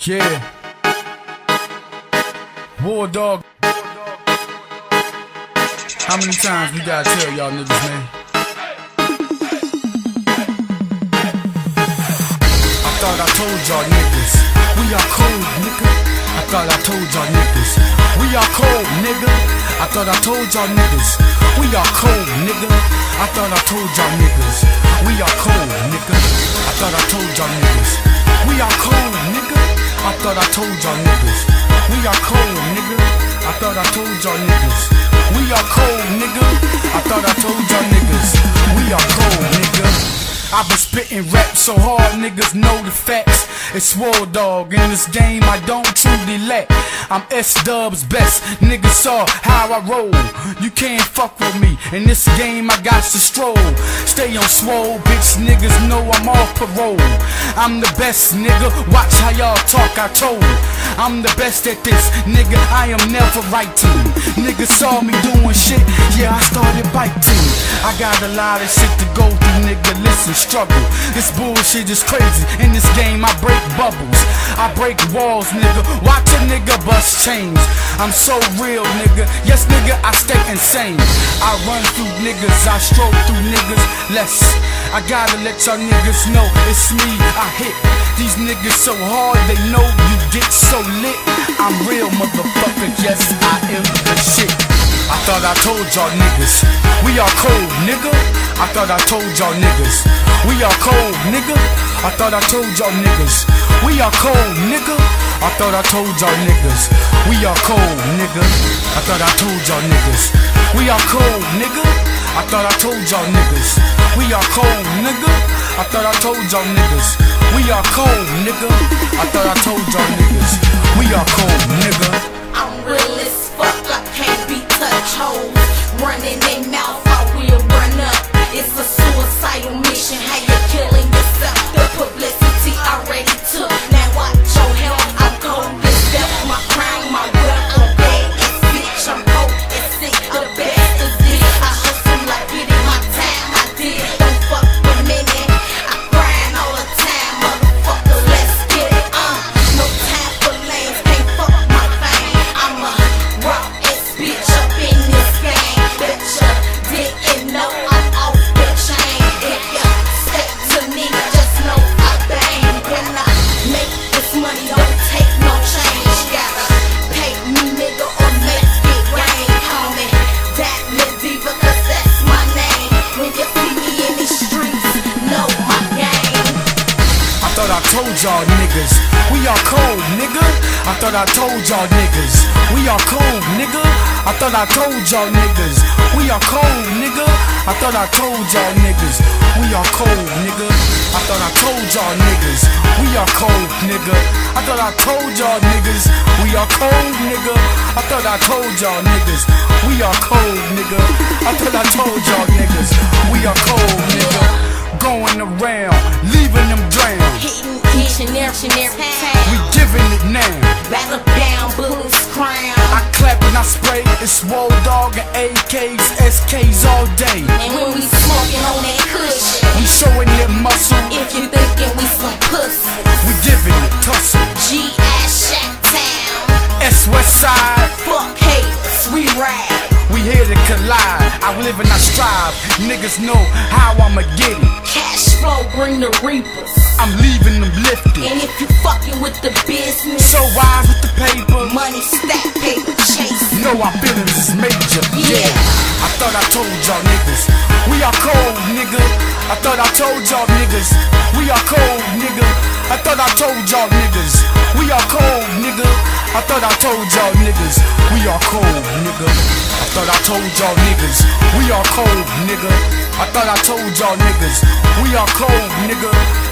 Yeah. War Dog. How many times we gotta tell y'all niggas, man? I thought I told y'all niggas, we are cold, nigga. I thought I told y'all niggas, we are cold, nigga. I thought I told y'all niggas, we are cold, nigga. I thought I told y'all niggas, we are cold, nigga. I thought I told y'all niggas, we are cold, nigga. I thought I told y'all niggas, we are cold, nigga. I thought I told y'all niggas, we are cold, nigga. I thought I told y'all niggas, we are cold, nigga. I've been spitting rap so hard, niggas know the facts. It's War Dog, in this game I don't truly lack. I'm S-Dub's best, niggas saw how I roll. You can't fuck with me, in this game I got to stroll. Stay on swole, bitch, niggas know I'm off parole. I'm the best, nigga, watch how y'all talk, I told. I'm the best at this, nigga, I am never writing. Niggas saw me doing shit, yeah, I started biting. I got a lot of shit to go through, nigga, listen, struggle. This bullshit is crazy, in this game I break bubbles, I break walls, nigga, watch a nigga bust chains. I'm so real, nigga, yes, nigga, I stay insane. I run through niggas, I stroke through niggas less. I gotta let y'all niggas know it's me, I hit these niggas so hard they know you get so lit. I'm real, motherfucker, yes, I am the shit. I thought I told y'all niggas, we are cold, nigga. I thought I told y'all niggas, we are cold, nigga. I thought I told y'all niggas, we are cold, nigga. I thought I told y'all niggas, we are cold, nigga. I thought I told y'all niggas, we are cold, nigga. I thought I told y'all niggas, we are cold, nigga. I thought I told y'all niggas, we are cold, nigga. I thought I told y'all niggas, we are cold, nigga. I'm real as fuck, I can't be touch hoes. Running they mouth, I will run up. It's a suicidal mission, how you killing yourself. The publicity already took, now watch your health. I'm cold as death, my crown, my wealth. I'm bad as bitch, I'm cold as sick. The best is this, I hustle like getting my time, I did. Don't fuck with me, man. I grind all the time, motherfucker, let's get it, no time for lanes, can't fuck my fame. I'm a raw ass bitch up in this game. Betcha didn't know I'm off the chain. If you step to me, just know I bang. When I make this money, don't take no change. Gotta pay me, nigga, or make it rain. Call me that Lil Diva, cause that's my name. When you see me in these streets, know my game. I thought I told y'all niggas, we are cold, nigga. I thought I told y'all niggas, we are cold, nigga. I thought I told y'all niggas, we are cold, nigga. I thought I told y'all niggas, we are cold, nigga. I thought I told y'all niggas, we are cold, nigga. I thought I told y'all niggas, we are cold, nigga. I thought I told y'all niggas, we are cold, nigga. I thought I told y'all niggas, we are cold, nigga. Going around, leaving them drown. Hitting each and every time. We giving it now. Battle down, bullets crown. I clap and I spray. It's War Dog and AKs, SKs all day. And when we smoking on that cushion, We showing that muscle. if you thinking we some pussy, We giving it tussle. G-Ass Shack Town. S West Side. Fuck haters, we ride. We here to collide. I live and I strive. Niggas know how I'ma get it. Cash flow bring the reapers. I'm leaving them lifted. And if you fucking with the business, So wise with the paper. money stack, paper chase. Know our feelings is major. Yeah. I thought I told y'all niggas, we are cold, nigga. I thought I told y'all niggas, we are cold, nigga. I thought I told y'all niggas, we are cold, nigga. I thought I told y'all niggas, we are cold, nigga. I thought I told y'all niggas, we are cold, nigga. I thought I told y'all niggas, we are cold, nigga.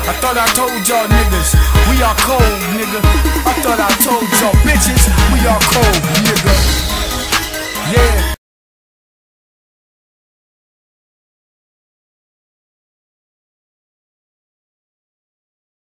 I thought I told y'all niggas, we are cold, nigga. I thought I told y'all bitches.